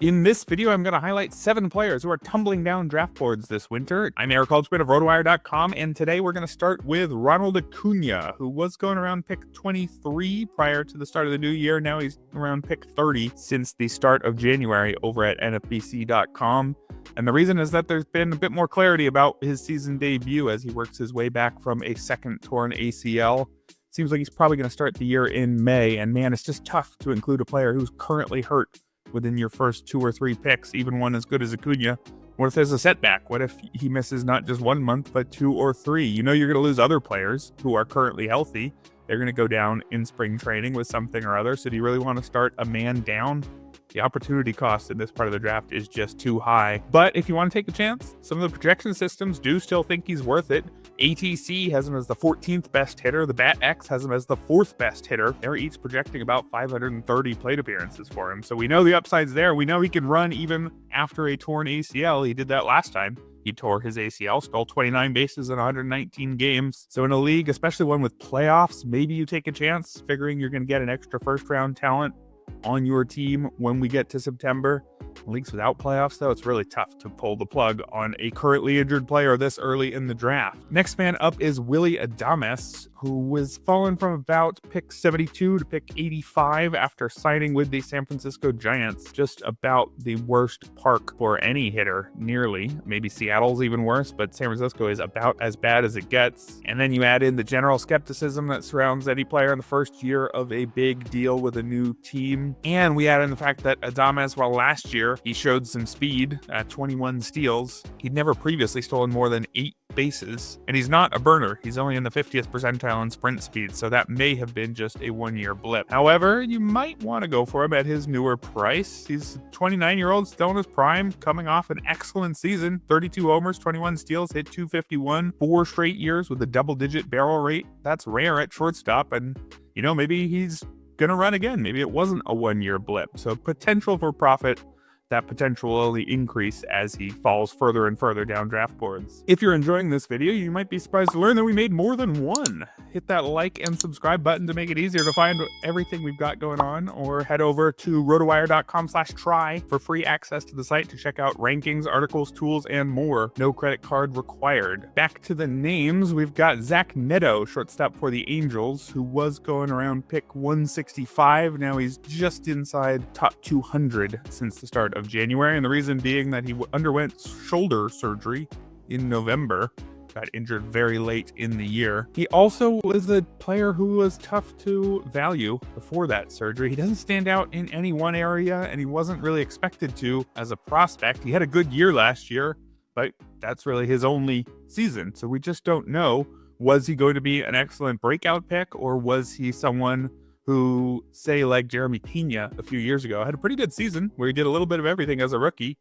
In this video, I'm going to highlight 7 players who are tumbling down draft boards this winter. I'm Erik Halterman of RotoWire.com, and today we're going to start with Ronald Acuna, who was going around pick 23 prior to the start of the new year. Now he's around pick 30 since the start of January over at NFBC.com. And the reason is that there's been a bit more clarity about his season debut as he works his way back from a second torn ACL. Seems like he's probably going to start the year in May, and man, it's just tough to include a player who's currently hurt within your first 2 or 3 picks, even one as good as Acuna. What if there's a setback? What if he misses not just 1 month, but 2 or 3? You know you're going to lose other players who are currently healthy. They're going to go down in spring training with something or other. So do you really want to start a man down? The opportunity cost in this part of the draft is just too high. But if you want to take a chance, some of the projection systems do still think he's worth it. ATC has him as the 14th best hitter. The BatX has him as the 4th best hitter. They're each projecting about 530 plate appearances for him. So we know the upside's there. We know he can run even after a torn ACL. He did that last time. He tore his ACL, stole 29 bases in 119 games. So in a league, especially one with playoffs, maybe you take a chance figuring you're going to get an extra first-round talent on your team when we get to September. Leagues without playoffs, though, it's really tough to pull the plug on a currently injured player this early in the draft. Next man up is Willy Adames, who was fallen from about pick 72 to pick 85 after signing with the San Francisco Giants. Just about the worst park for any hitter, nearly. Maybe Seattle's even worse, but San Francisco is about as bad as it gets. And then you add in the general skepticism that surrounds any player in the first year of a big deal with a new team. And we add in the fact that Adames, while last year he showed some speed at 21 steals, he'd never previously stolen more than 8 bases, and he's not a burner. He's only in the 50th percentile in sprint speed, so that may have been just a 1-year blip. However, you might want to go for him at his newer price. He's a 29-year-old, still in his prime, coming off an excellent season. 32 homers, 21 steals, hit 251, 4 straight years with a double-digit barrel rate. That's rare at shortstop, and, you know, maybe he's gonna run again. Maybe it wasn't a 1-year blip. So potential for profit. That potential will only increase as he falls further and further down draft boards. If you're enjoying this video, you might be surprised to learn that we made more than one. Hit that like and subscribe button to make it easier to find everything we've got going on, or head over to rotowire.com/try for free access to the site to check out rankings, articles, tools, and more. No credit card required. Back to the names, we've got Zach Neto, shortstop for the Angels, who was going around pick 165. Now he's just inside top 200 since the start of January, and the reason being that he underwent shoulder surgery in November. Got injured very late in the year. He also was a player who was tough to value before that surgery. He doesn't stand out in any one area, and he wasn't really expected to as a prospect. He had a good year last year, but that's really his only season, so we just don't know. Was he going to be an excellent breakout pick, or was he someone who, say, like Jeremy Pena a few years ago, had a pretty good season where he did a little bit of everything as a rookie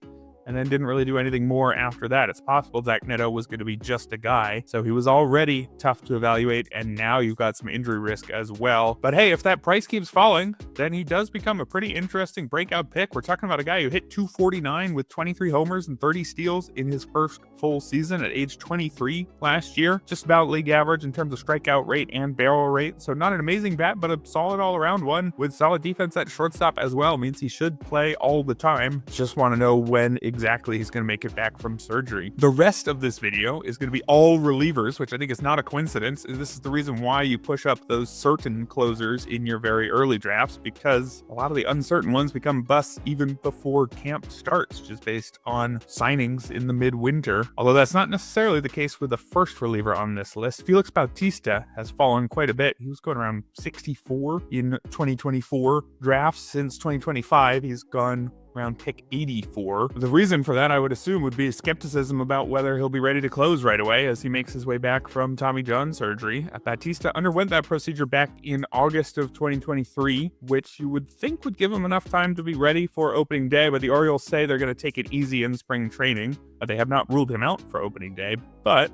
and then didn't really do anything more after that? It's possible Zach Neto was going to be just a guy, so he was already tough to evaluate, and now you've got some injury risk as well. But hey, if that price keeps falling, then he does become a pretty interesting breakout pick. We're talking about a guy who hit 249 with 23 homers and 30 steals in his first full season at age 23 last year. Just about league average in terms of strikeout rate and barrel rate, so not an amazing bat, but a solid all-around one with solid defense at shortstop as well. Means he should play all the time. Just want to know when exactly he's going to make it back from surgery. The rest of this video is going to be all relievers, which I think is not a coincidence. This is the reason why you push up those certain closers in your very early drafts, because a lot of the uncertain ones become busts even before camp starts, just based on signings in the midwinter. Although that's not necessarily the case with the first reliever on this list. Felix Bautista has fallen quite a bit. He was going around 64 in 2024 drafts. Since 2025, he's gone around pick 84. The reason for that, I would assume, would be skepticism about whether he'll be ready to close right away as he makes his way back from Tommy John surgery. Bautista underwent that procedure back in August of 2023, which you would think would give him enough time to be ready for opening day, but the Orioles say they're going to take it easy in spring training. They have not ruled him out for opening day, but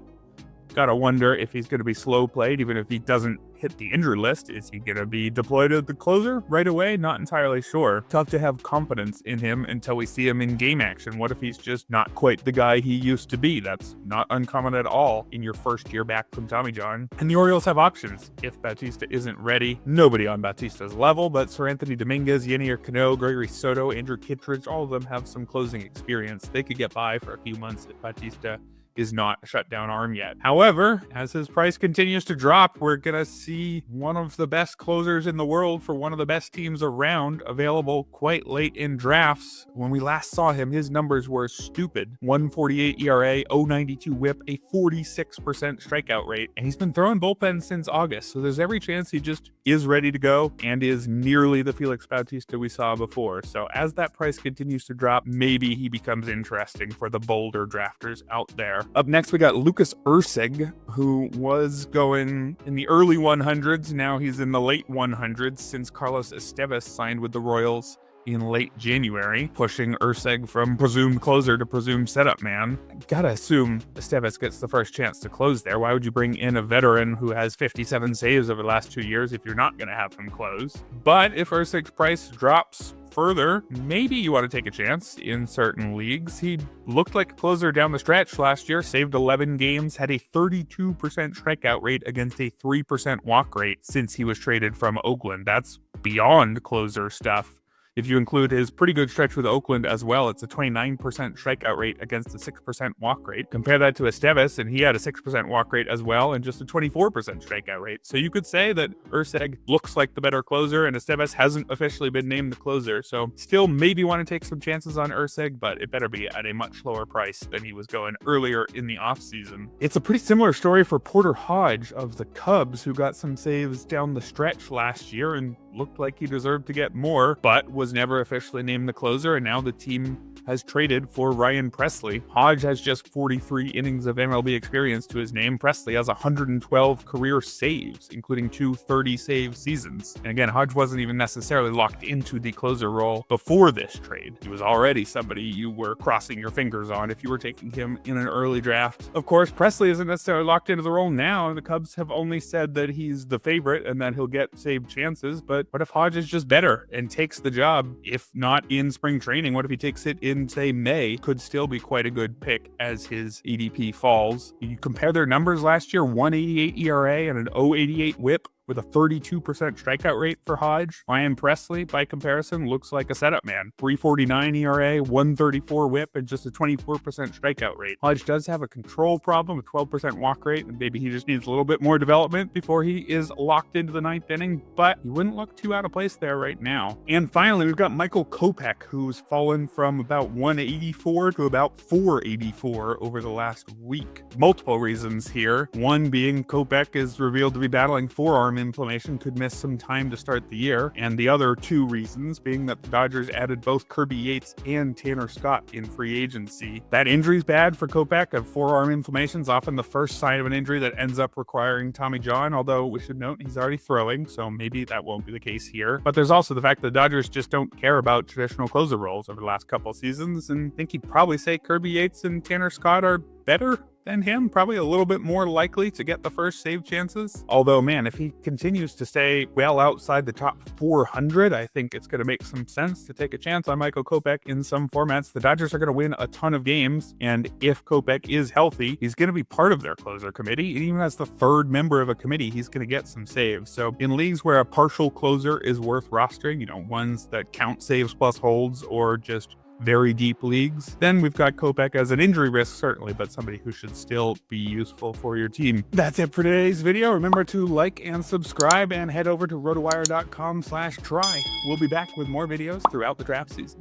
gotta wonder if he's going to be slow played, even if he doesn't hit the injured list. Is he going to be deployed as the closer right away? Not entirely sure. Tough to have confidence in him until we see him in game action. What if he's just not quite the guy he used to be? That's not uncommon at all in your first year back from Tommy John. And the Orioles have options if Bautista isn't ready. Nobody on Bautista's level, but Sir Anthony Dominguez, Yenier Cano, Gregory Soto, Andrew Kittredge, all of them have some closing experience. They could get by for a few months if Bautista is not a shutdown arm yet. However, as his price continues to drop, we're gonna see one of the best closers in the world for one of the best teams around available quite late in drafts. When we last saw him, his numbers were stupid. 148 ERA, 092 whip, a 46% strikeout rate, and he's been throwing bullpen since August, so there's every chance he just is ready to go and is nearly the Felix Bautista we saw before. So as that price continues to drop, maybe he becomes interesting for the bolder drafters out there. Up next, we got Lucas Erceg, who was going in the early 100s. Now he's in the late 100s since Carlos Estevez signed with the Royals in late January, pushing Erceg from presumed closer to presumed setup man. Gotta assume Estevez gets the first chance to close there. Why would you bring in a veteran who has 57 saves over the last 2 years if you're not gonna have him close? But if Erceg's price drops further, maybe you want to take a chance in certain leagues. He looked like a closer down the stretch last year, saved 11 games, had a 32% strikeout rate against a 3% walk rate since he was traded from Oakland. That's beyond closer stuff. If you include his pretty good stretch with Oakland as well, it's a 29% strikeout rate against a 6% walk rate. Compare that to Estevez, and he had a 6% walk rate as well and just a 24% strikeout rate. So you could say that Erceg looks like the better closer, and Estevez hasn't officially been named the closer. So still maybe want to take some chances on Erceg, but it better be at a much lower price than he was going earlier in the offseason. It's a pretty similar story for Porter Hodge of the Cubs, who got some saves down the stretch last year and looked like he deserved to get more, but was never officially named the closer, and now the team has traded for Ryan Pressly. Hodge has just 43 innings of MLB experience to his name. Pressly has 112 career saves, including 2 30-save seasons. And again, Hodge wasn't even necessarily locked into the closer role before this trade. He was already somebody you were crossing your fingers on if you were taking him in an early draft. Of course, Pressly isn't necessarily locked into the role now, and the Cubs have only said that he's the favorite and that he'll get saved chances, but what if Hodge is just better and takes the job? If not in spring training, what if he takes it in, say, May? Could still be quite a good pick as his ADP falls. You compare their numbers last year, 188 ERA and an 088 whip with a 32% strikeout rate for Hodge. Ryan Pressly, by comparison, looks like a setup man. 349 ERA, 134 whip, and just a 24% strikeout rate. Hodge does have a control problem, a 12% walk rate, and maybe he just needs a little bit more development before he is locked into the 9th inning, but he wouldn't look too out of place there right now. And finally, we've got Michael Kopech, who's fallen from about 184 to about 484 over the last week. Multiple reasons here. One being Kopech is revealed to be battling forearm inflammation, could miss some time to start the year, and the other 2 reasons being that the Dodgers added both Kirby Yates and Tanner Scott in free agency. That injury's bad for Kopech. Of forearm inflammation's often the first sign of an injury that ends up requiring Tommy John, although we should note he's already throwing, so maybe that won't be the case here. But there's also the fact that the Dodgers just don't care about traditional closer roles over the last couple seasons, and I think he'd probably say Kirby Yates and Tanner Scott are better than him, probably a little bit more likely to get the first save chances. Although, man, if he continues to stay well outside the top 400, I think it's going to make some sense to take a chance on Michael Kopech in some formats. The Dodgers are going to win a ton of games, and if Kopech is healthy, he's going to be part of their closer committee. And even as the 3rd member of a committee, he's going to get some saves. So in leagues where a partial closer is worth rostering, you know, ones that count saves plus holds or just very deep leagues, then we've got Kopech as an injury risk, certainly, but somebody who should still be useful for your team. That's it for today's video. Remember to like and subscribe and head over to rotowire.com/try. We'll be back with more videos throughout the draft season.